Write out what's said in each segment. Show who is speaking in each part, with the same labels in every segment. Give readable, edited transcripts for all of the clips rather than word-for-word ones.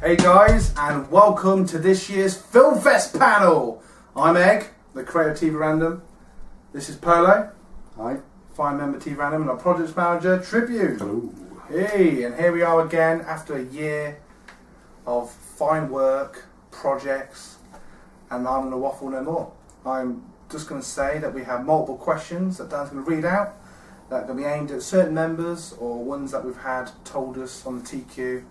Speaker 1: Hey guys, and welcome to this year's Filmfest panel. I'm Egg, the creator of TV Random. This is Polo.
Speaker 2: Hi.
Speaker 1: Fine member of TV Random, and our project manager, Tribune.
Speaker 2: Hello.
Speaker 1: Hey, and here we are again after a year of fine work, projects, and I'm going to waffle no more. I'm just going to say that we have multiple questions that Dan's going to read out that are going to be aimed at certain members or ones that we've had told us on the TQ.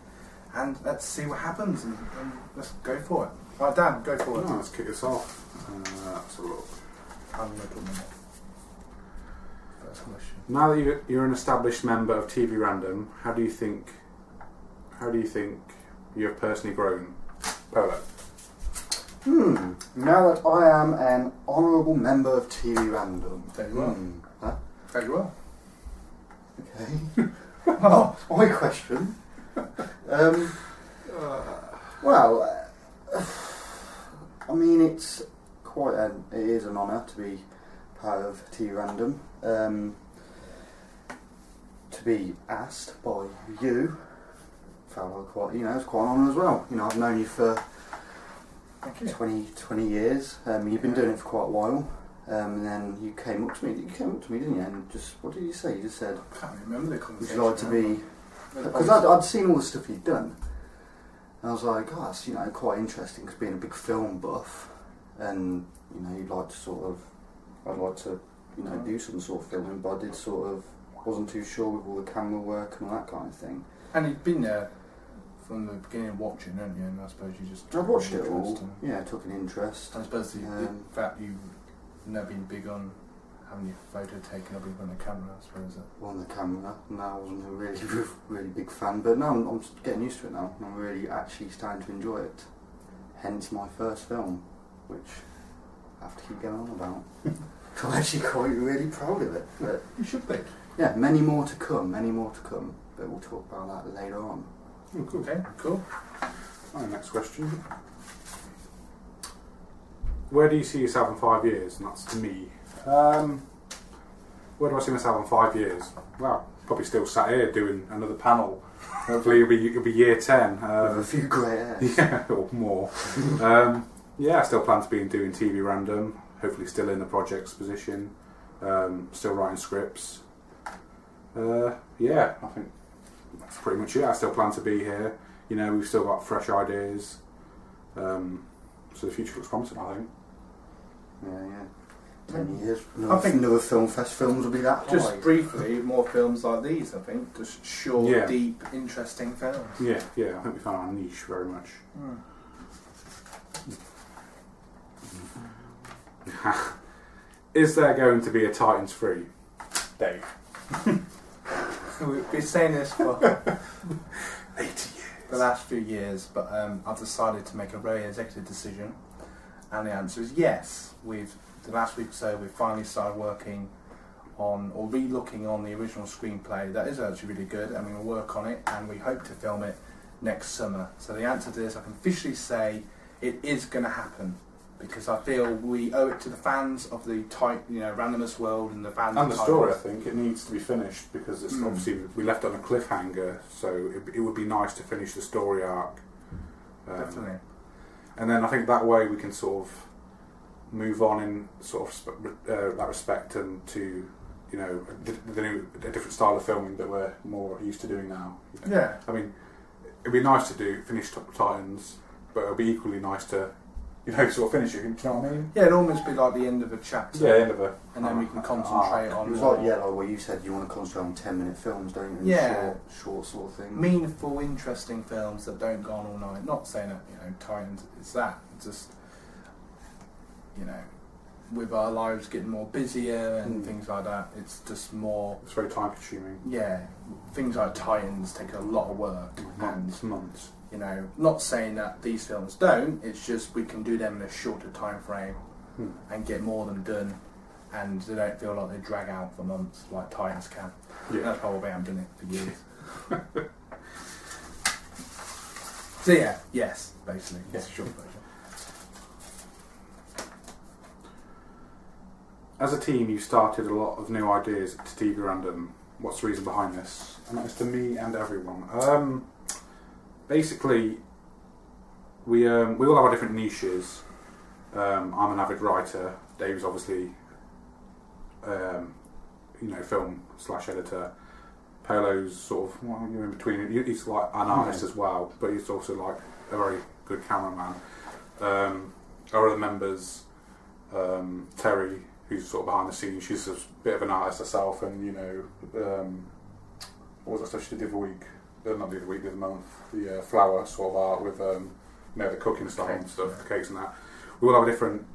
Speaker 1: And let's see what happens, and let's go for it. Right, Dan, go for it.
Speaker 2: Oh, let's kick this off. Let's have a look.
Speaker 1: I'm going to talk about first question.
Speaker 2: Now that you're an established member of TV Random, how do you think you have personally grown, Polo?
Speaker 3: Now that I am an honourable member of TV Random.
Speaker 1: Very well.
Speaker 3: Huh?
Speaker 1: Very well.
Speaker 3: Okay. Well, my question. Well, I mean, it is an honour to be part of TV Random. To be asked by you, felt like it's quite an honour as well. You know, I've known you for
Speaker 1: Thank you.
Speaker 3: 20 years. You've been doing it for quite a while. And then you came up to me, didn't you? And just, what did you say? You just said,
Speaker 1: I can't remember the
Speaker 3: would
Speaker 1: conversation.
Speaker 3: you like to be... Because I'd seen all the stuff you'd done. And I was like, oh, that's, quite interesting, because being a big film buff, and, you'd like to I'd like to, do some sort of filming, but I wasn't too sure with all the camera work and all that kind of thing.
Speaker 1: And you've been there from the beginning watching, haven't you? And I suppose you just...
Speaker 3: I watched it all, took an interest.
Speaker 1: I suppose the fact you've never been big on having your photo taken or big on the camera, I suppose.
Speaker 3: On the camera, no, I wasn't a really big fan, but now I'm getting used to it now. I'm really actually starting to enjoy it. Hence my first film, which I have to keep going on about. I'm actually quite really proud of it. But
Speaker 1: You should be.
Speaker 3: yeah, many more to come, but we'll talk about that later on.
Speaker 2: Oh, cool.
Speaker 1: Okay, cool.
Speaker 2: Right, next question. Where do you see yourself in 5 years? And that's to me. Where do I see myself in 5 years? Well, probably still sat here doing another panel. Hopefully it'll be year 10.
Speaker 3: With a few grey hairs.
Speaker 2: Yeah, or more. I still plan to be doing TV Random. Hopefully still in the projects position. Still writing scripts. I think that's pretty much it. I still plan to be here. We've still got fresh ideas. So the future looks promising, I think.
Speaker 3: Yeah. 10 years.
Speaker 1: I think
Speaker 3: another Filmfest films will be that high.
Speaker 1: just briefly, more films like these, I think. Just short, deep, interesting films.
Speaker 2: Yeah, I think we found our niche very much. Is there going to be a Titans 3? Dave.
Speaker 1: We've been saying this for
Speaker 2: 80 years.
Speaker 1: the last few years, but I've decided to make a very executive decision, and the answer is yes. The last week or so, we've finally started working on, or re-looking on, the original screenplay. That is actually really good, and we're going to work on it, and we hope to film it next summer. So the answer to this, I can officially say it is going to happen, because I feel we owe it to the fans of the randomest world and the fans
Speaker 2: And
Speaker 1: of
Speaker 2: the story, I
Speaker 1: Titans.
Speaker 2: think, it needs to be finished, because it's obviously we left it on a cliffhanger, so it would be nice to finish the story arc.
Speaker 1: Definitely.
Speaker 2: And then I think that way we can sort of move on in sort of that respect, and to a different style of filming that we're more used to doing now.
Speaker 1: Yeah.
Speaker 2: I mean, it'd be nice to finish Titans, but it'll be equally nice to sort of finish it. Do you know what I mean?
Speaker 1: Yeah, it'd almost be like the end of a chapter.
Speaker 2: Yeah, end of a.
Speaker 1: And then we can concentrate on
Speaker 3: It was
Speaker 1: more
Speaker 3: like Yellow, where you said you want to concentrate on 10-minute films, don't you?
Speaker 1: Yeah.
Speaker 3: Short sort of thing.
Speaker 1: meaningful, interesting films that don't go on all night. Not saying that Titans is that. It's just with our lives getting more busier and things like that, it's just more.
Speaker 2: It's very time consuming.
Speaker 1: Yeah, things like Titans take a lot of work.
Speaker 2: Months.
Speaker 1: Not saying that these films don't. It's just we can do them in a shorter time frame and get more of them done, and they don't feel like they drag out for months like Titans can.
Speaker 2: Yeah.
Speaker 1: That's probably why I'm doing it for years. So yeah, yes, basically, it's a short version.
Speaker 2: As a team, you started a lot of new ideas to TV Random. What's the reason behind this? And that is to me and everyone. Basically, we all have our different niches. I'm an avid writer. Dave's obviously, film/editor. Polo's sort of you're in between. He's like an artist as well, but he's also like a very good cameraman. Our other members, Terry, who's sort of behind the scenes, she's a bit of an artist herself, and what was that stuff she did the other week? Not the other week, the other month. The flower sort of art with the cooking style and stuff, the cakes and that. We all have a different.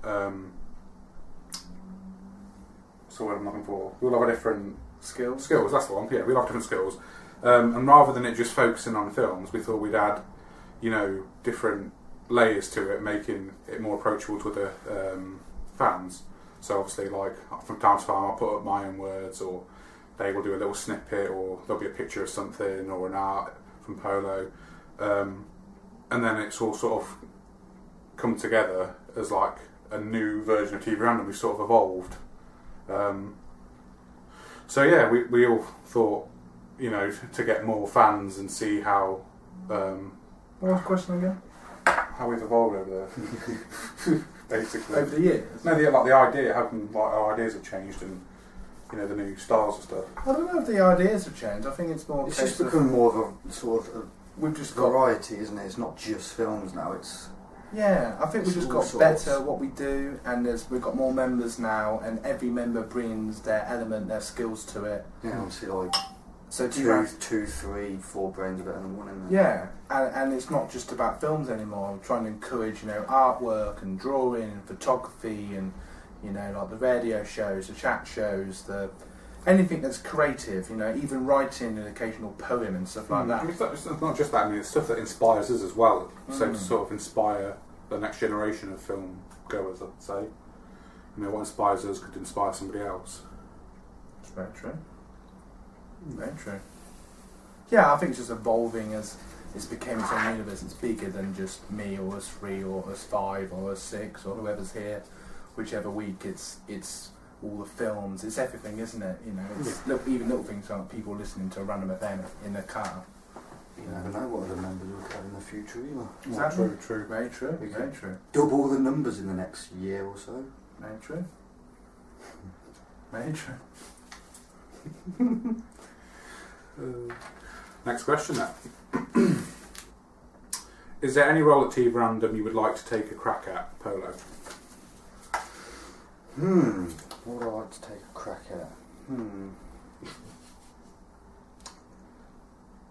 Speaker 2: So what I'm looking for. We all have a different skills. That's the one. Yeah, we all have different skills, and rather than it just focusing on films, we thought we'd add, different layers to it, making it more approachable to other fans. So obviously, like from time to time, I'll put up my own words, or they will do a little snippet, or there'll be a picture of something, or an art from Polo, and then it's all sort of come together as like a new version of TV Random. We've sort of evolved. So yeah, we all thought, to get more fans and see how.
Speaker 1: What was the question again?
Speaker 2: How we've evolved over there, basically.
Speaker 1: Over the years?
Speaker 2: No, the idea, how come our ideas have changed and, the new styles and stuff.
Speaker 1: I don't know if the ideas have changed. I think it's more.
Speaker 3: It's just become more of a sort of
Speaker 1: we've just
Speaker 3: variety, isn't it? It's not just films now. It's
Speaker 1: I think we've just got better at what we do, and we've got more members now, and every member brings their element, their skills to it.
Speaker 3: Yeah, obviously, like
Speaker 1: so
Speaker 3: two, 3, 4 brains better than one in
Speaker 1: there. Yeah, and it's not just about films anymore. I'm trying to encourage, artwork and drawing and photography and, like the radio shows, the chat shows, anything that's creative, even writing an occasional poem and stuff like that.
Speaker 2: It's not just that, it's stuff that inspires us as well. So to sort of inspire the next generation of film goers, I'd say. What inspires us could inspire somebody else.
Speaker 1: That's very true. Very true. Yeah, I think it's just evolving as it's became its own universe. It's bigger than just me or us 3 or us 5 or us 6 or whoever's here. Whichever week, it's all the films. It's everything, isn't it? It's even little things like people listening to a random event in their car.
Speaker 3: You never know what other members will have in the future either.
Speaker 1: Exactly.
Speaker 2: True.
Speaker 1: Very true. Very true.
Speaker 3: Double the numbers in the next year or so.
Speaker 1: Very true. Very true.
Speaker 2: Next question then. Is there any role at TV Random you would like to take a crack at, Polo?
Speaker 3: What would I like to take a crack at?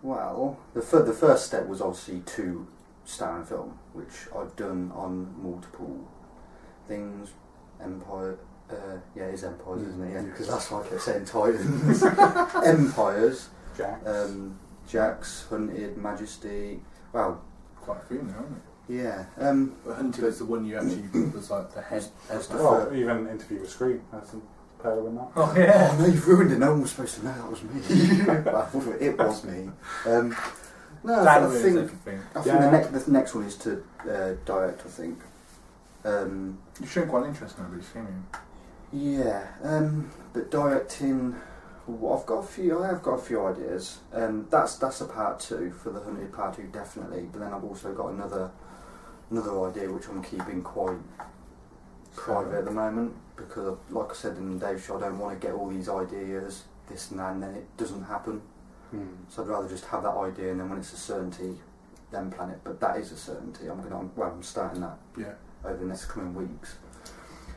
Speaker 3: Well, the first step was obviously to star in film, which I've done on multiple things. Empire, it's Empires, isn't it? Yeah, because that's why I kept saying Titans. Empires. Jax, Hunted, Majesty. Wow.
Speaker 1: Quite a few now, aren't it?
Speaker 3: Yeah.
Speaker 1: But Hunted was the one you actually was like the head.
Speaker 2: Well, even Interview with Scream has some Polo in that.
Speaker 1: Oh yeah.
Speaker 3: Oh no, you've ruined it. No one was supposed to know that was me. Well, it was me. No, I think the next one is to direct. I think.
Speaker 1: You've shown quite an interest in everybody's filming.
Speaker 3: Yeah, but directing, I have got a few ideas. That's a part 2 for the Hunted part 2 definitely. But then I've also got another idea which I'm keeping quite private at the moment because, like I said in Dave's show, I don't want to get all these ideas, this and that, and then it doesn't happen. So I'd rather just have that idea, and then when it's a certainty, then plan it. But that is a certainty. I'm starting that over the next coming weeks.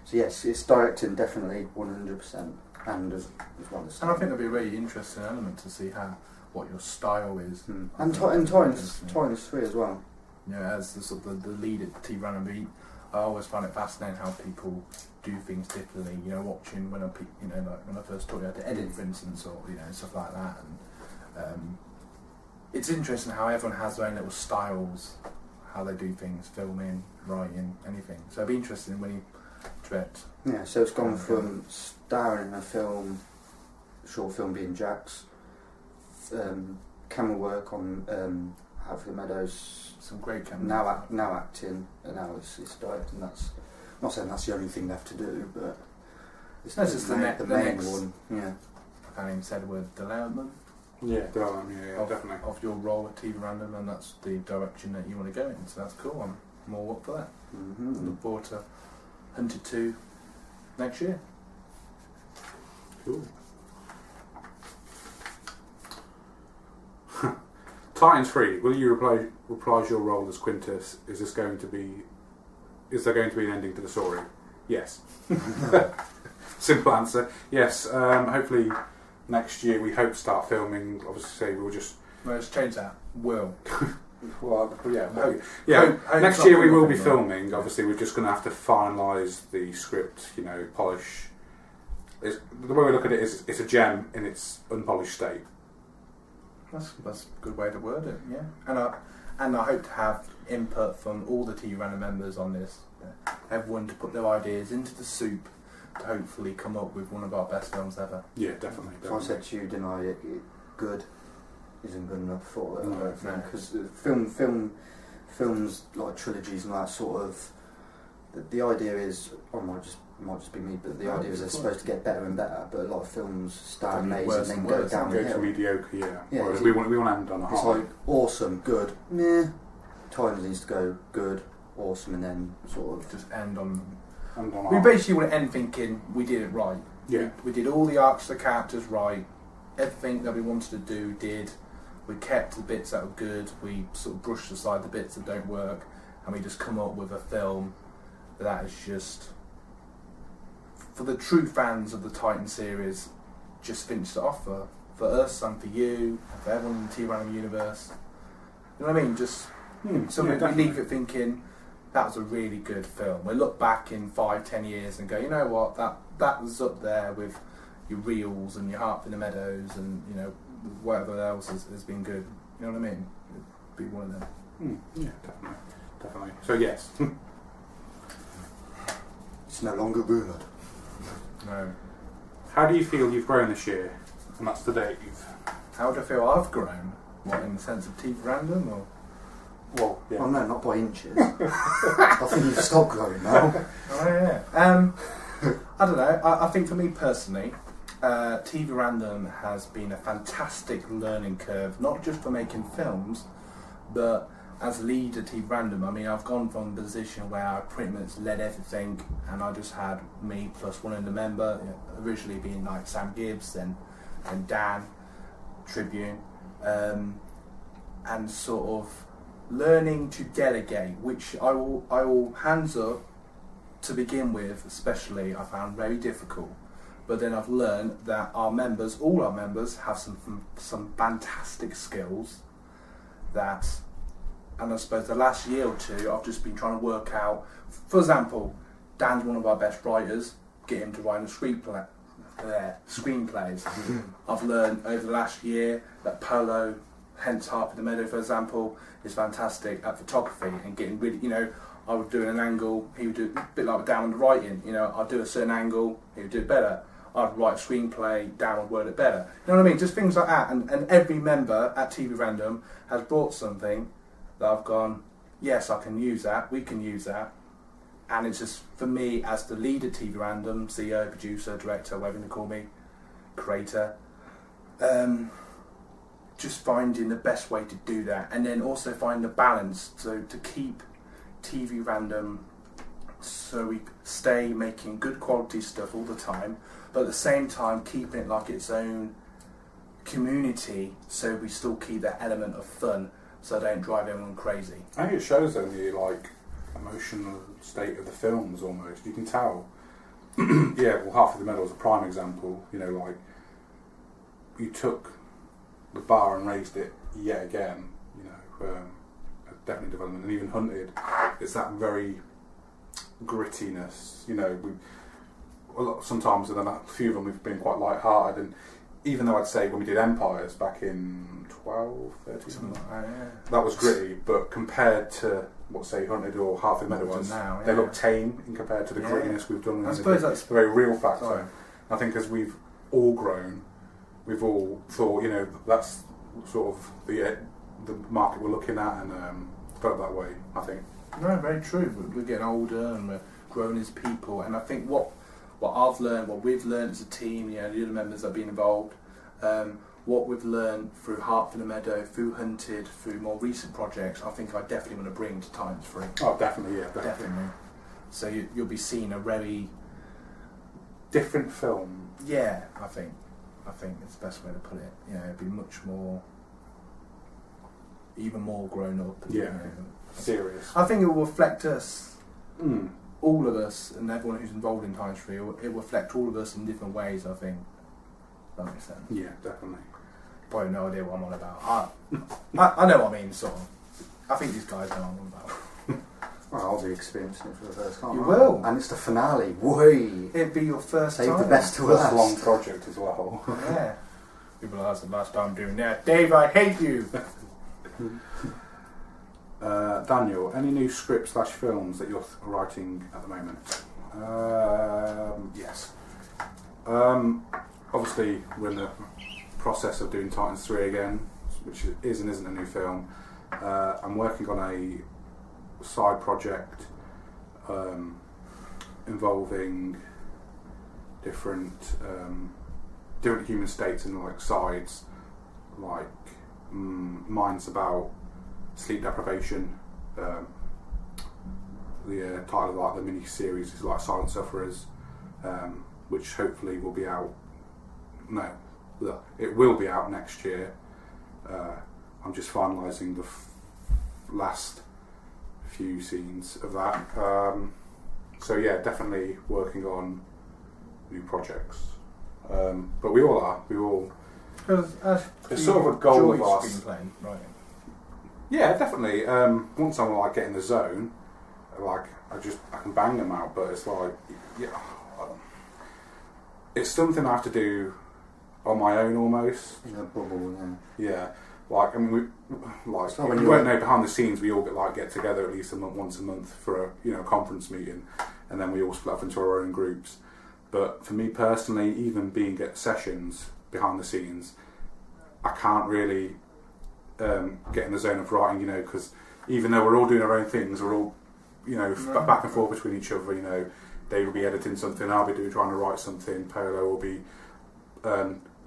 Speaker 3: So yes, it's directing definitely 100%, and as well as.
Speaker 1: And I think that'd be a really interesting element to see what your style is.
Speaker 3: And Titans 3 as well.
Speaker 1: Yeah, as the sort of the lead at TV Random Beat, I always find it fascinating how people do things differently. Watching when when I first taught you how to edit, for instance, or stuff like that, and it's interesting how everyone has their own little styles, how they do things, filming, writing, anything. So it'd be interesting when you direct.
Speaker 3: Yeah, so it's gone from starring in a short film being Jax, camera work on Hatfield Meadows.
Speaker 1: Some great camera.
Speaker 3: Now acting, and now it's directing. That's not saying that's the only thing left to do, but it's
Speaker 1: just the main
Speaker 3: one. Yeah.
Speaker 1: I can't even say the word development.
Speaker 2: Yeah, definitely.
Speaker 1: Of your role at TV Random, and that's the direction that you want to go in. So that's cool. I'm all up for that.
Speaker 3: Mm-hmm.
Speaker 1: Look forward to Hunted 2 next year.
Speaker 2: Cool. Titans 3, will you reprise your role as Quintus? Is there going to be an ending to the story? Yes. Simple answer. Yes. Hopefully next year we hope to start filming. Obviously, we'll just.
Speaker 1: No, let's change that. Will.
Speaker 2: Well, yeah.
Speaker 1: Hope
Speaker 2: Next year we will be filming. Obviously, we're just going to have to finalise the script. Polish. The way we look at it is it's a gem in its unpolished state.
Speaker 1: That's a good way to word it, yeah. And I hope to have input from all the TV Random members on this. Everyone to put their ideas into the soup to hopefully come up with one of our best films ever.
Speaker 2: Yeah, definitely.
Speaker 3: So I said to you, didn't I? Good isn't good enough for it.
Speaker 1: No,
Speaker 3: because films like trilogies and that sort of. The idea is, or it might just be me, but the idea is they're supposed to get better and better. But a lot of films start amazing and then go downhill.
Speaker 2: Go to mediocre, yeah. Whereas
Speaker 3: Yeah,
Speaker 2: we want to end on a high.
Speaker 3: It's like awesome, good, meh. Titans needs to go good, awesome, and then sort of
Speaker 1: just end on.
Speaker 2: We
Speaker 1: basically want to end thinking we did it right.
Speaker 2: Yeah.
Speaker 1: We did all the arcs of the characters right. Everything that we wanted to do did. We kept the bits that were good. We sort of brushed aside the bits that don't work, and we just come up with a film that is just, for the true fans of the Titan series, just finished it off for us and for you, and for everyone in the TV Random universe. You know what I mean? Just so we leave it thinking that was a really good film. We look back in 5-10 years and go, you know what, that was up there with your Reels and your Harp in the Meadows and whatever else has been good. You know what I mean? It'd be one of them.
Speaker 2: Yeah, definitely. So yes.
Speaker 3: it's no longer rumoured.
Speaker 1: No.
Speaker 2: How do you feel you've grown this year? And that's the Dave.
Speaker 1: How do I feel I've grown? What, in the sense of TV Random or?
Speaker 2: Well, yeah.
Speaker 3: Oh no, not by inches. I think you've stopped growing now.
Speaker 1: Oh yeah. I don't know. I think for me personally, TV Random has been a fantastic learning curve, not just for making films, but as lead of TV Random. I mean, I've gone from a position where I pretty much led everything, and I just had me plus one other member, originally being like Sam Gibbs, then Dan, Tribune, and sort of learning to delegate, which I will hands up to begin with, especially I found very difficult. But then I've learned that all our members have some fantastic skills that, and I suppose the last year or two I've just been trying to work out. For example, Dan's one of our best writers. Get him to write a screenplays. I've learned over the last year that Polo, hence Harp in the Meadow, for example, is fantastic at photography and getting really, I would do an angle, he would do a bit like Dan on the writing, I'd do a certain angle, he would do it better. I'd write a screenplay, Dan would word it better. You know what I mean? Just things like that. And every member at TV Random has brought something that I've gone, yes, I can use that, we can use that. And it's just, for me, as the leader of TV Random, CEO, producer, director, whatever you call me, creator, just finding the best way to do that. And then also find the balance to keep TV Random so we stay making good quality stuff all the time, but at the same time keeping it like its own community, so we still keep that element of fun, so I don't drive everyone crazy.
Speaker 2: I think it shows though the emotional state of the films almost. You can tell. Yeah, well, Half of the Meadow is a prime example. You took the bar and raised it yet again. Definitely development, and even Hunted, it's that very grittiness. Sometimes and then a few of them we've been quite light-hearted, and even though I'd say when we did Empires back in 12, 13, something like that, that was gritty, but compared to what say Hunted or Half the Meadow was,
Speaker 1: now,
Speaker 2: they look tame in compared to the grittiness we've done.
Speaker 1: I suppose that's
Speaker 2: a very real factor.
Speaker 1: Sorry.
Speaker 2: I think as we've all grown, we've all thought, that's sort of the market we're looking at, and felt that way, I think.
Speaker 1: No, very true. We're getting older and we're growing as people, and I think what I've learned, what we've learned as a team, the other members that have been involved, what we've learned through Hartford and Meadow, through Hunted, through more recent projects, I think I definitely want to bring to Titans 3.
Speaker 2: Oh, definitely, yeah,
Speaker 1: Definitely. So you'll be seeing a very
Speaker 2: different film.
Speaker 1: Yeah, I think it's the best way to put it. You know, it'd be much more, even more grown up.
Speaker 2: Yeah,
Speaker 1: you know.
Speaker 2: serious.
Speaker 1: I think it will reflect us,
Speaker 2: Mm.
Speaker 1: all of us, and everyone who's involved in Titans 3. It will reflect all of us in different ways. I think that makes sense.
Speaker 2: Yeah, definitely.
Speaker 1: Probably no idea what I'm on about. I know what I mean, sort of. I think these guys know what I'm on about.
Speaker 3: Well, I'll be experiencing it for the first time.
Speaker 1: You will.
Speaker 3: And it's the finale. Whee!
Speaker 1: It'd be your first
Speaker 3: Save
Speaker 1: time.
Speaker 3: the best to
Speaker 2: First
Speaker 3: last.
Speaker 2: long project as well.
Speaker 1: Yeah. People ask the last time doing that. Dave, I hate you.
Speaker 2: Daniel, any new script/films that you're writing at the moment? Yes. Obviously, we're in the process of doing Titans 3 again, which is and isn't a new film. I'm working on a side project involving different human states and like sides, like mine's about sleep deprivation. The title of like the mini series is like Silent Sufferers, which hopefully will be out. No, it will be out next year. I'm just finalising the last few scenes of that. So yeah, definitely working on new projects. But we all are. We all. It's sort of a goal of ours.
Speaker 1: Screenplay, right?
Speaker 2: Yeah, definitely. Once I'm like get in the zone, like I can bang them out. But it's like, yeah, it's something I have to do on my own almost.
Speaker 3: In a bubble, yeah.
Speaker 2: Yeah, like I mean,
Speaker 3: So
Speaker 2: you
Speaker 3: when
Speaker 2: won't know behind the scenes. We all get together at least once a month for a conference meeting, and then we all split up into our own groups. But for me personally, even being at sessions behind the scenes, I can't really get in the zone of writing, because even though we're all doing our own things, we're all, back and forth between each other. Dave will be editing something, I'll be trying to write something, Paolo will be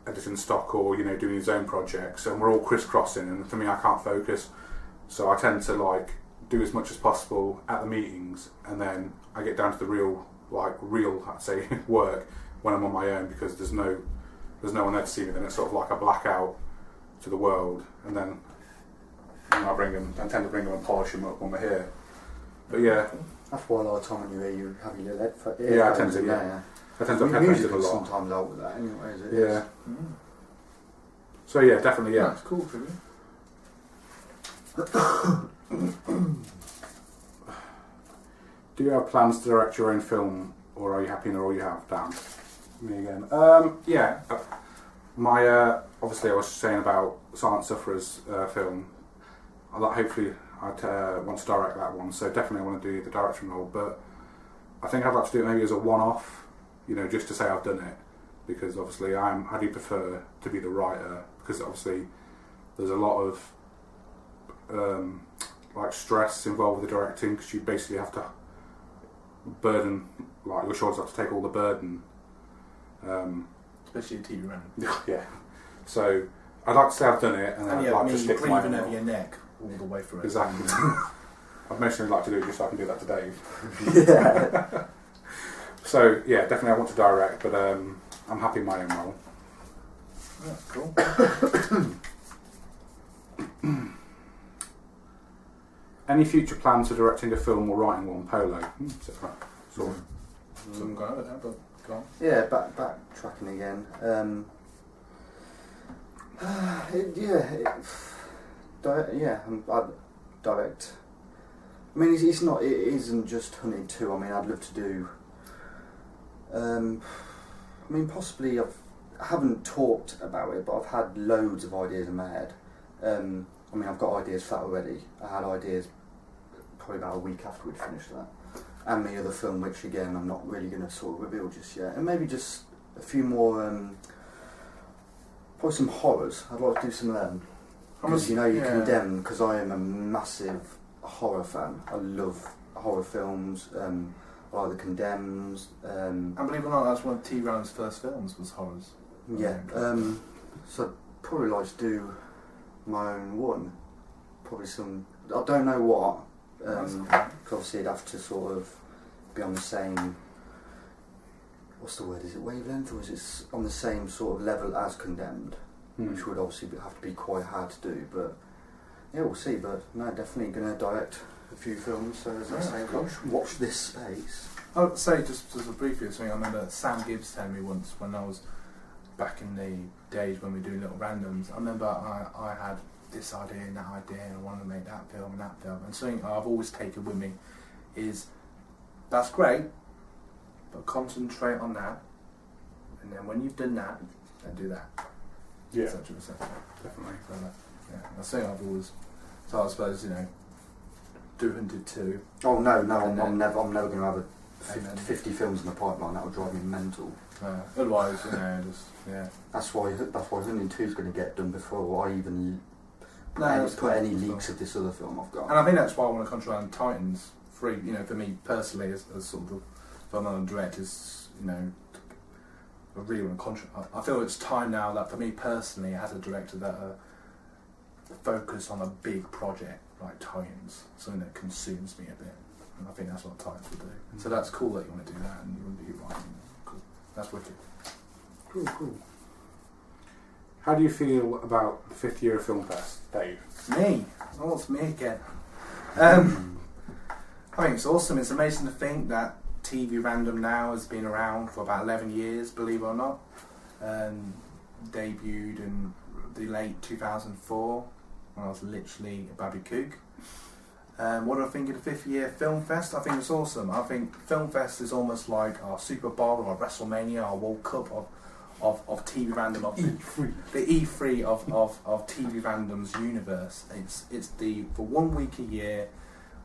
Speaker 2: editing stock or doing his own projects, and we're all crisscrossing. And for me, I can't focus, so I tend to do as much as possible at the meetings, and then I get down to the real I'd say work when I'm on my own, because there's no one there to see me. Then it's sort of like a blackout to the world, and then I tend to bring them and polish them up when we're here. But yeah,
Speaker 3: That's why a lot of time when you're here, you have your lead for
Speaker 2: yeah, I tend to I tend to have
Speaker 3: music
Speaker 2: headphones in a
Speaker 3: is
Speaker 2: lot.
Speaker 3: sometimes out with that anyway, as it is.
Speaker 2: Yeah. So yeah, definitely yeah.
Speaker 1: That's cool for you.
Speaker 2: Do you have plans to direct your own film, or are you happy in the role you have? Dan? Me again. Yeah. My obviously I was saying about Silent Sufferers film. Hopefully I'd want to direct that one. So definitely I want to do the direction role, but I think I'd like to do it maybe as a one-off. Just to say I've done it, because obviously I do prefer to be the writer, because obviously there's a lot of stress involved with the directing, because you basically have to burden, your shoulders have to take all the burden.
Speaker 1: Especially a TV run.
Speaker 2: Yeah. So I'd like to say I've done it, and then
Speaker 1: And
Speaker 2: I'd like
Speaker 1: me
Speaker 2: to stick to my
Speaker 1: breathing
Speaker 2: own
Speaker 1: over
Speaker 2: role.
Speaker 1: your neck all the way through it.
Speaker 2: Exactly. I'd mostly like to do it just so I can do that to Dave.
Speaker 3: Yeah.
Speaker 2: So yeah, definitely I want to direct, but I'm happy in my own role.
Speaker 1: That's cool.
Speaker 2: Any future plans for directing a film or writing one, Polo? Sort of.
Speaker 1: Some guy with that, but go on.
Speaker 3: Yeah, backtracking again. I'd direct. I mean, it's not. It isn't just Hunted 2. I mean, I'd love to do. Possibly I haven't talked about it, but I've had loads of ideas in my head. I've got ideas for that already. I had ideas probably about a week after we'd finished that. And the other film, which again I'm not really going to sort of reveal just yet. And maybe just a few more, probably some horrors. I'd like to do some of them. Because Condemned, because I am a massive horror fan. I love horror films. I like The Condemned.
Speaker 1: And believe it or not, that's one of T. Round's first films was horrors.
Speaker 3: Yeah. So probably like to do my own one. Probably some. I don't know what. Because obviously it'd have to sort of be on the same. What's the word? Is it wavelength, or is it on the same sort of level as Condemned? Which would obviously have to be quite hard to do, but yeah, we'll see. But no, definitely going to direct a few films. So as I say, watch this space.
Speaker 1: I would say just as a briefly something I remember Sam Gibbs telling me once when I was back in the days when we were doing little randoms. I remember I had this idea and that idea, and I wanted to make that film and that film. And something I've always taken with me is that's great, but concentrate on that, and then when you've done that, then do that.
Speaker 2: Yeah,
Speaker 1: etc.
Speaker 2: definitely.
Speaker 1: So yeah, that's something I've always. So I suppose do and do two.
Speaker 3: Oh no, I'm never going to have 50 films in the pipeline. That would drive me mental.
Speaker 1: Otherwise, just
Speaker 3: That's why Hunting 2 is going to get done before I even put any leaks of this other film I've got.
Speaker 1: And I think that's why I want to concentrate on Titans 3. For me personally, as sort of the film directors, I really want to concentrate. I feel it's time now that for me personally, as a director, that focus on a big project like Titans, something that consumes me a bit. And I think that's what Titans will do. So that's cool that you want to do that and you want to do it right. Cool. That's wicked.
Speaker 2: Cool. How do you feel about the 5th year of Filmfest, Dave?
Speaker 1: Me? Oh, it's me again. I think it's awesome. It's amazing to think that TV Random now has been around for about 11 years, believe it or not. Debuted in the late 2004 when I was literally a baby cook. What do I think of the 5th year Filmfest? I think it's awesome. I think Filmfest is almost like our Super Bowl or our WrestleMania, our World Cup of TV Random, of
Speaker 3: E3.
Speaker 1: the E3 of TV Random's universe. It's for 1 week a year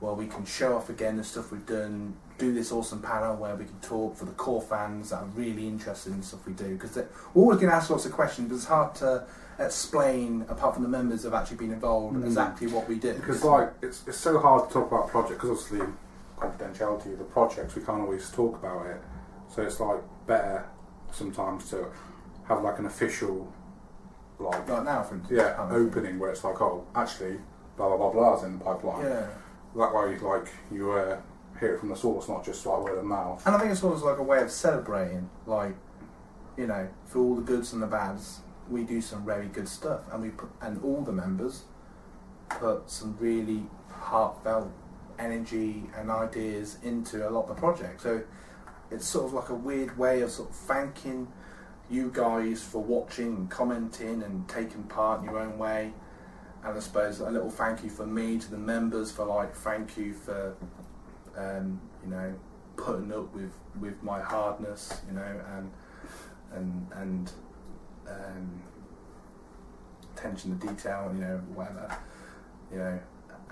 Speaker 1: where we can show off again the stuff we've done, do this awesome panel where we can talk for the core fans that are really interested in the stuff we do, because we're always going to ask lots of questions, but it's hard to explain, apart from the members who have actually been involved, exactly what we did.
Speaker 2: Because it's so hard to talk about projects, because obviously confidentiality of the projects, we can't always talk about it, so it's better sometimes to have an official
Speaker 1: like now, for instance,
Speaker 2: opening where it's actually blah blah blah blah's in the pipeline.
Speaker 1: Yeah.
Speaker 2: That way, you hear it from the source, not just word of mouth.
Speaker 1: And I think it's always a way of celebrating, for all the goods and the bads, we do some very good stuff, and all the members put some really heartfelt energy and ideas into a lot of the project. So it's sort of a weird way of sort of thanking you guys for watching and commenting and taking part in your own way. And I suppose a little thank you from me to the members for thank you for putting up with my hardness, and attention to detail, whatever,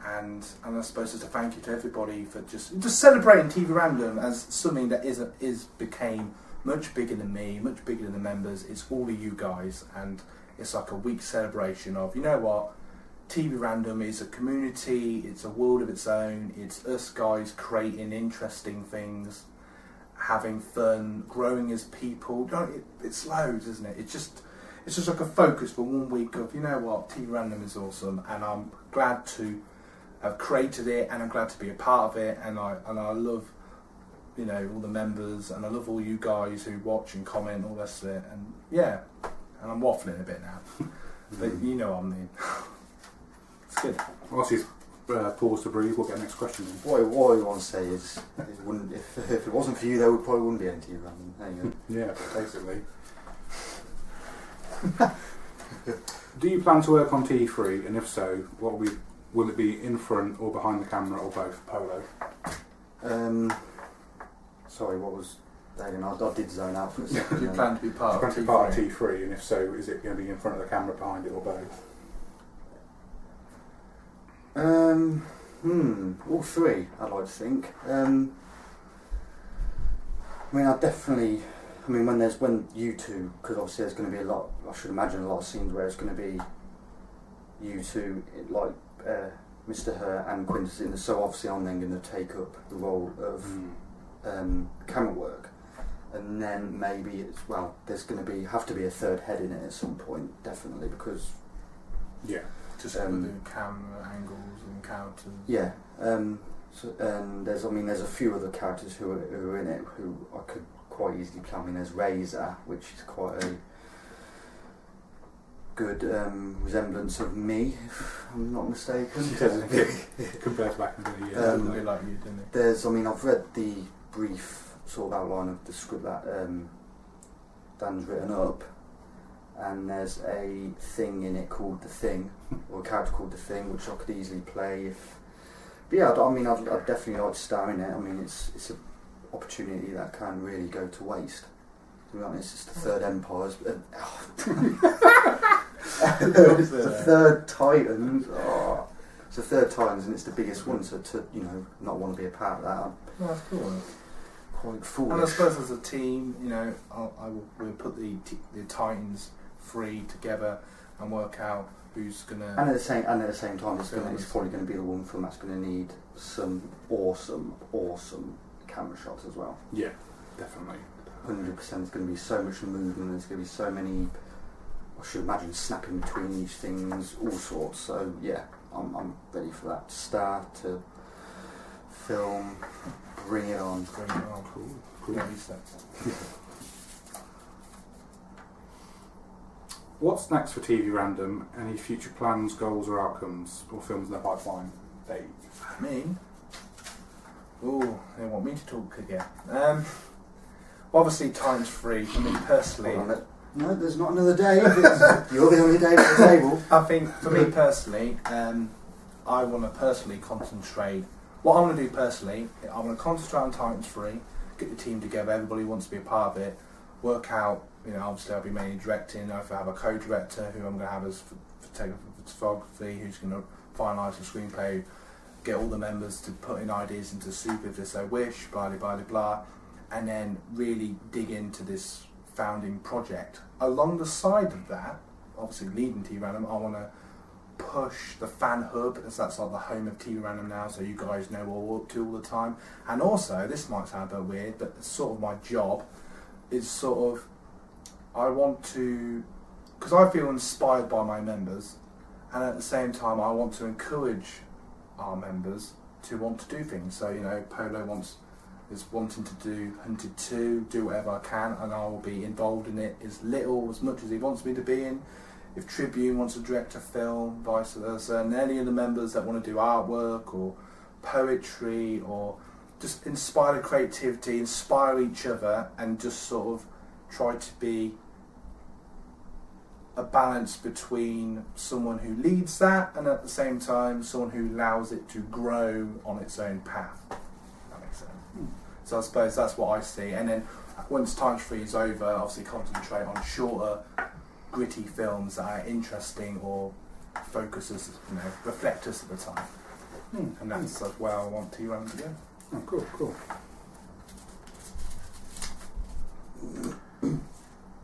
Speaker 1: and I suppose just a thank you to everybody for just celebrating TV Random as something that became much bigger than me, much bigger than the members. It's all of you guys, and it's a week celebration of, what, TV Random is a community, it's a world of its own, it's us guys creating interesting things, having fun, growing as people. It's loads, isn't it? It's just a focus for 1 week of, what, TV Random is awesome, and I'm glad to have created it, and I'm glad to be a part of it, and I love, all the members, and I love all you guys who watch and comment, all this shit, and and I'm waffling a bit now, but what I mean. It's good.
Speaker 2: Whilst he's pause to breathe, we'll get the next question in.
Speaker 3: What I want to say is, if it wasn't for you, there probably wouldn't be any TV Random. There you go.
Speaker 2: Yeah, basically. Do you plan to work on T3, and if so, will it be in front or behind the camera or both? Polo.
Speaker 3: Sorry, what was that again? I did zone out for a second.
Speaker 1: Do you plan to be part of
Speaker 2: T3, and if so, is it going to be in front of the camera, behind it, or both?
Speaker 3: All three, I'd like to think. When you two, because obviously there's going to be a lot, I should imagine a lot of scenes where it's going to be you two, Mr. Her and Quintus in, so obviously I'm then going to take up the role of camera work. and then maybe there's going to have to be a third head in it at some point, definitely, because
Speaker 1: just with the camera angles and characters.
Speaker 3: Yeah, so, and there's a few other characters who are in it who I could quite easily play. I mean, there's Razor, which is quite a good resemblance of me, if I'm not mistaken.
Speaker 2: Compared to back in the day,
Speaker 1: like you, didn't it?
Speaker 3: I've read the brief sort of outline of the script that Dan's written up, and there's a thing in it called The Thing, or a character called The Thing, which I could easily play But yeah, I'd definitely like to star in it. I mean, it's an opportunity that can really go to waste. To be honest, it's the third Empire's... it's the third Titans. Oh. It's the third Titans, and it's the biggest one, so to not want to be a part of that,
Speaker 1: Well, that's cool.
Speaker 3: quite foolish.
Speaker 1: And I suppose as a team, we'll put the Titans free together and work out who's gonna.
Speaker 3: And at the same time, it's probably going to be the one film that's going to need some awesome camera shots as well.
Speaker 2: Yeah, definitely.
Speaker 3: 100%. There's going to be so much movement. There's going to be so many. I should imagine snapping between each things, all sorts. So yeah, I'm ready for that. Start to film. Bring it on.
Speaker 1: Cool. Yeah,
Speaker 2: What's next for TV Random? Any future plans, goals, or outcomes, or films in the pipeline? Dave.
Speaker 1: Me? Oh, they want me to talk again. Obviously, time's free for me personally.
Speaker 3: No, there's not another day. You're the only day at the table.
Speaker 1: I think for me personally, I want to personally concentrate. What I want to do personally, I want to concentrate on Titans Free, get the team together, everybody wants to be a part of it, work out, obviously I'll be mainly directing, if I have a co-director who I'm going to have as photography, who's going to finalise the screenplay, get all the members to put in ideas into soup if they so wish, blah blah blah blah, and then really dig into this founding project. Along the side of that, obviously leading TV Random, I want to push the fan hub, as that's like the home of TV Random now, so you guys know what we're up to all the time. And also, this might sound a bit weird, but it's sort of my job is sort of, I want to, because I feel inspired by my members, and at the same time I want to encourage our members to want to do things. So Polo is wanting to do Hunted 2, do whatever I can, and I will be involved in it as much as he wants me to be in. If Tribune wants to direct a film, vice versa, and any of the members that want to do artwork or poetry or just inspire the creativity, inspire each other, and just sort of try to be a balance between someone who leads that and at the same time someone who allows it to grow on its own path. That makes sense. So I suppose that's what I see. And then once Times Free is over, obviously concentrate on shorter, gritty films that are interesting or focus us, reflect us at the time. And that's where I want to run to go.
Speaker 2: Oh, cool.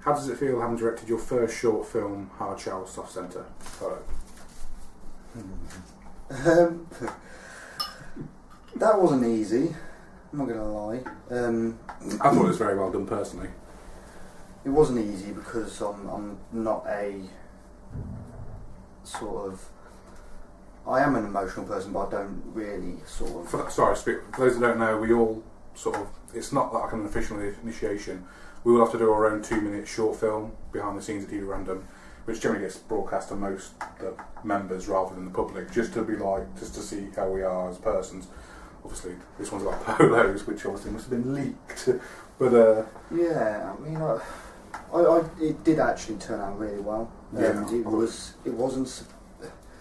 Speaker 2: How does it feel having directed your first short film, Hard Shell Soft Centre?
Speaker 3: That wasn't easy, I'm not going to lie.
Speaker 2: I thought it was very well done personally.
Speaker 3: It wasn't easy because I'm not a sort of... I am an emotional person, but I don't really sort of...
Speaker 2: For those who don't know, we all sort of... It's not like an official initiation. We will have to do our own 2-minute short film behind the scenes at TV Random, which generally gets broadcast to most the members rather than the public, just to see how we are as persons. Obviously, this one's about polos, which obviously must have been leaked. But
Speaker 3: yeah, I mean, it did actually turn out really well.
Speaker 2: Yeah.
Speaker 3: It wasn't.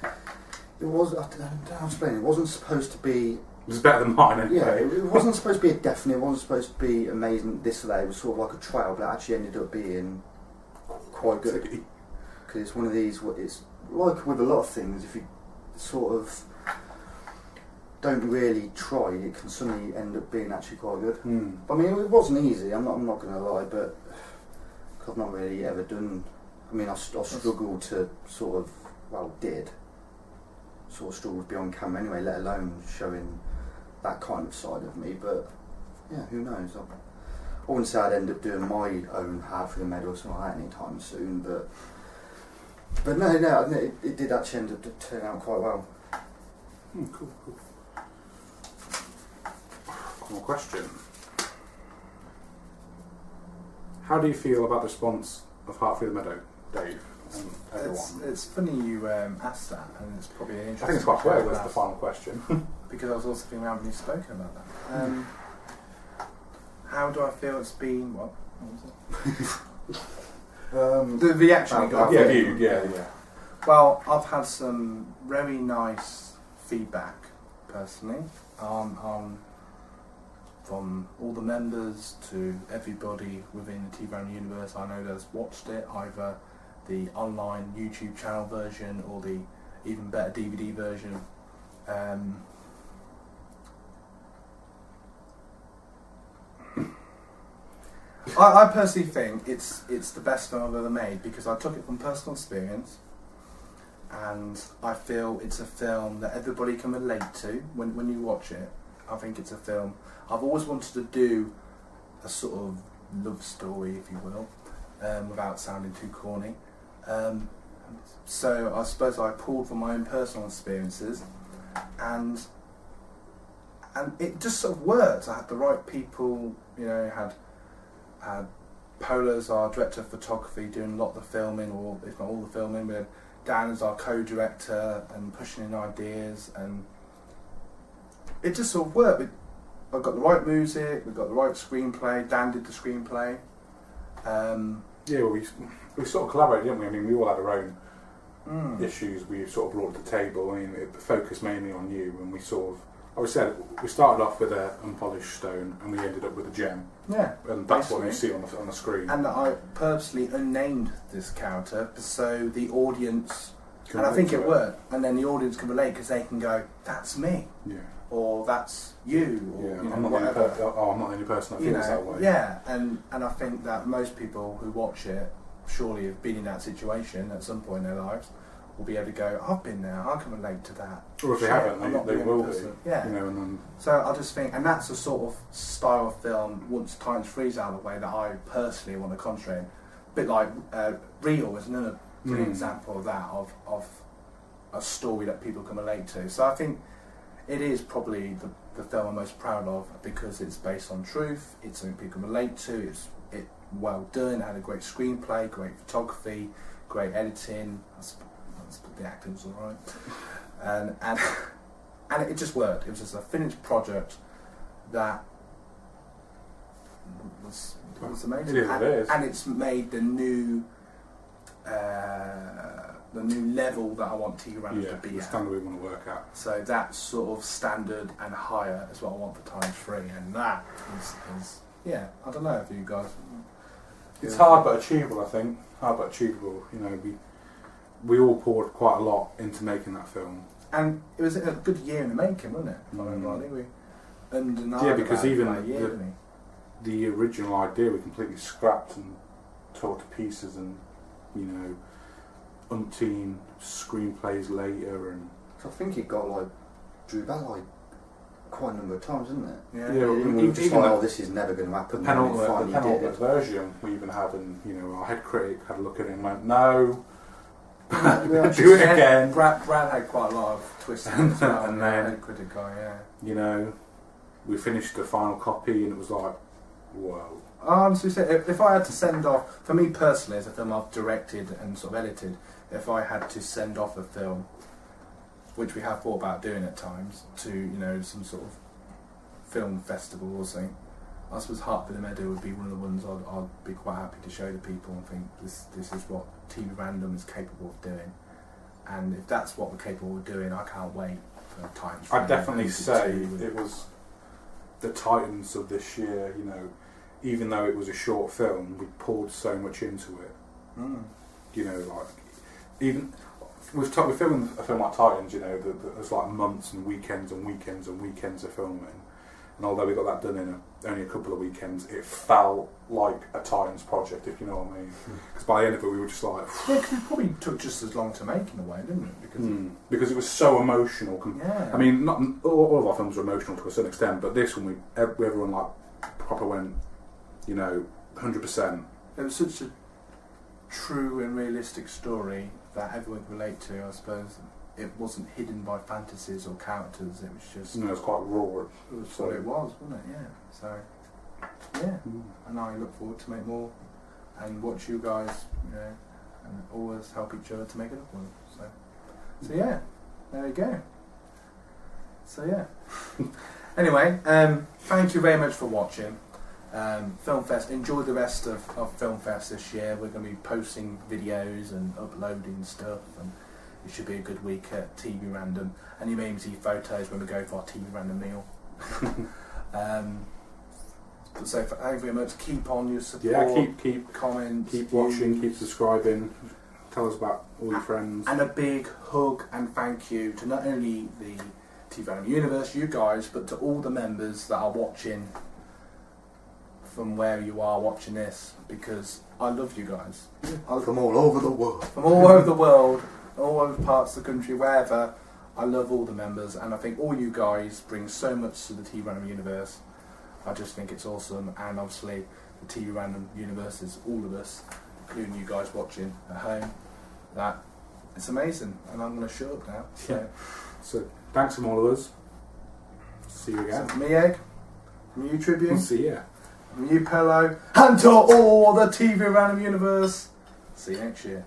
Speaker 3: I don't know how to explain it. It wasn't supposed to be.
Speaker 2: It was better than mine anyway.
Speaker 3: Yeah, it wasn't supposed to be a definite. It wasn't supposed to be amazing. This or that. It was sort of like a trial, but it actually ended up being quite good. Because it's one of these. It's like with a lot of things. If you sort of don't really try, it can suddenly end up being actually quite good. I mean, it wasn't easy. I'm not going to lie, but I've not really ever done. I mean, I struggled to sort of struggle with being on camera anyway, let alone showing that kind of side of me. But yeah, who knows? wouldn't say I'd end up doing my own Heart for the Medal or something like that anytime soon, but no, it did actually end up turning out quite well.
Speaker 2: Cool. One more question. How do you feel about the response of Heart for the Meadow, Dave? And everyone?
Speaker 1: It's funny you asked that, and it's probably an interesting.
Speaker 2: I think it's quite fair was the final question.
Speaker 1: Because I was also thinking, we haven't really spoken about that. How do I feel it's been? What was it? The reaction we got.
Speaker 2: Yeah.
Speaker 1: Well, I've had some very nice feedback personally from all the members to everybody within the TV universe I know that's watched it, either the online YouTube channel version or the even better DVD version. I personally think it's the best film I've ever made because I took it from personal experience, and I feel it's a film that everybody can relate to when you watch it. I think it's a film I've always wanted to do, a sort of love story, if you will, without sounding too corny. So I suppose I pulled from my own personal experiences, and it just sort of worked. I had the right people, had Paula as our director of photography doing a lot of the filming, or if not all the filming. We had Dan as our co-director and pushing in ideas, and it just sort of worked. I've got the right music, we've got the right screenplay. Dan did the screenplay.
Speaker 2: We sort of collaborated, didn't we? I mean, we all had our own issues we sort of brought to the table. I mean, it focused mainly on you, and we sort of, like we said, we started off with an unpolished stone, and we ended up with a gem. Yeah, and that's what you see on the screen.
Speaker 1: And I purposely unnamed this character so the audience,
Speaker 2: Can
Speaker 1: and I think it worked, and then the audience can relate because they can go, "That's me," or "That's you," or
Speaker 2: I'm not
Speaker 1: whatever.
Speaker 2: I'm not the only person that feels that way.
Speaker 1: Yeah, and I think that most people who watch it surely have been in that situation at some point in their lives, will be able to go, "I've been there, I can relate to that."
Speaker 2: Or if they haven't, they will be.
Speaker 1: Yeah.
Speaker 2: And then
Speaker 1: so I just think, and that's the sort of style of film, once Times 3's out of the way, that I personally want to concentrate. A bit like Real is another example of that, of a story that people can relate to. So I think it is probably the film I'm most proud of because it's based on truth, it's something people can relate to, it's well done, had a great screenplay, great photography, great editing. The acting was alright, and it just worked. It was just a finished project that was amazing.
Speaker 2: It is.
Speaker 1: And it's made the new level that I want TV Random to be
Speaker 2: the
Speaker 1: at.
Speaker 2: standard we want to work at.
Speaker 1: So that sort of standard and higher is what I want for Times 3, and that is I don't know if you guys.
Speaker 2: It's hard but achievable. I think hard but achievable. We all poured quite a lot into making that film.
Speaker 1: And it was a good year in the making, wasn't it? If I remember rightly.
Speaker 2: Because even the original idea we completely scrapped and tore to pieces, and umpteen screenplays later, and
Speaker 3: so I think it got drew back quite a number of times, didn't it?
Speaker 1: Yeah.
Speaker 3: We were just like, this is never going to happen.
Speaker 2: The penultimate version we even had, and our head critic had a look at it and went, "No." Do it again.
Speaker 1: Brad had quite a lot of twists as well, and then critic guy,
Speaker 2: we finished the final copy, and it was like, whoa.
Speaker 1: Honestly, if I had to send off, for me personally, as a film I've directed and sort of edited, if I had to send off a film, which we have thought about doing at times, to some sort of film festival or something, I suppose Heart for the Meadow would be one of the ones I'd be quite happy to show to people and think this is what TV Random is capable of doing, and if that's what we're capable of doing, I can't wait for Times.
Speaker 2: I'd definitely say it was the titans of this year. Even though it was a short film, we poured so much into it. Even we're filming a film like Titans. There's like months and weekends and weekends and weekends of filming. And although we got that done in only a couple of weekends, it felt like a Titans project, if you know what I mean. Because by the end of it, we were just like...
Speaker 1: Yeah, because it probably took just as long to make in a way, didn't it?
Speaker 2: Because it was so emotional.
Speaker 1: Yeah.
Speaker 2: I mean, not all of our films were emotional to a certain extent, but this one, everyone proper went you know, 100%.
Speaker 1: It was such a true and realistic story that everyone could relate to, I suppose. It wasn't hidden by fantasies or characters, it was just...
Speaker 2: You know, it's quite raw.
Speaker 1: It was what it was, wasn't it? Yeah. So, yeah. And I look forward to make more and watch you guys, you know, and always help each other to make it up one. So yeah, there you go. So yeah. Anyway, thank you very much for watching. Filmfest, enjoy the rest of Filmfest this year. We're going to be posting videos and uploading stuff, and it should be a good week at TV Random. And you may even see photos when we go for our TV Random meal. So thank you very much. Keep on your support.
Speaker 2: Yeah, keep
Speaker 1: comments,
Speaker 2: keep watching, keep subscribing. Tell us about all your friends.
Speaker 1: And a big hug and thank you to not only the TV Random Universe, you guys, but to all the members that are watching from where you are watching this, because I love you guys.
Speaker 3: From all over the world.
Speaker 1: From all over the world, all over parts of the country, wherever. I love all the members, and I think all you guys bring so much to the TV Random Universe. I just think it's awesome, and obviously the TV Random Universe is all of us, including you guys watching at home. That it's amazing, and I'm going to shut up now.
Speaker 2: So thanks from all of us. See you
Speaker 1: So
Speaker 2: again.
Speaker 1: from me, Egg, from you, Tribune,
Speaker 2: See ya.
Speaker 1: from you, Pillow, and to all the TV Random Universe. See you next year.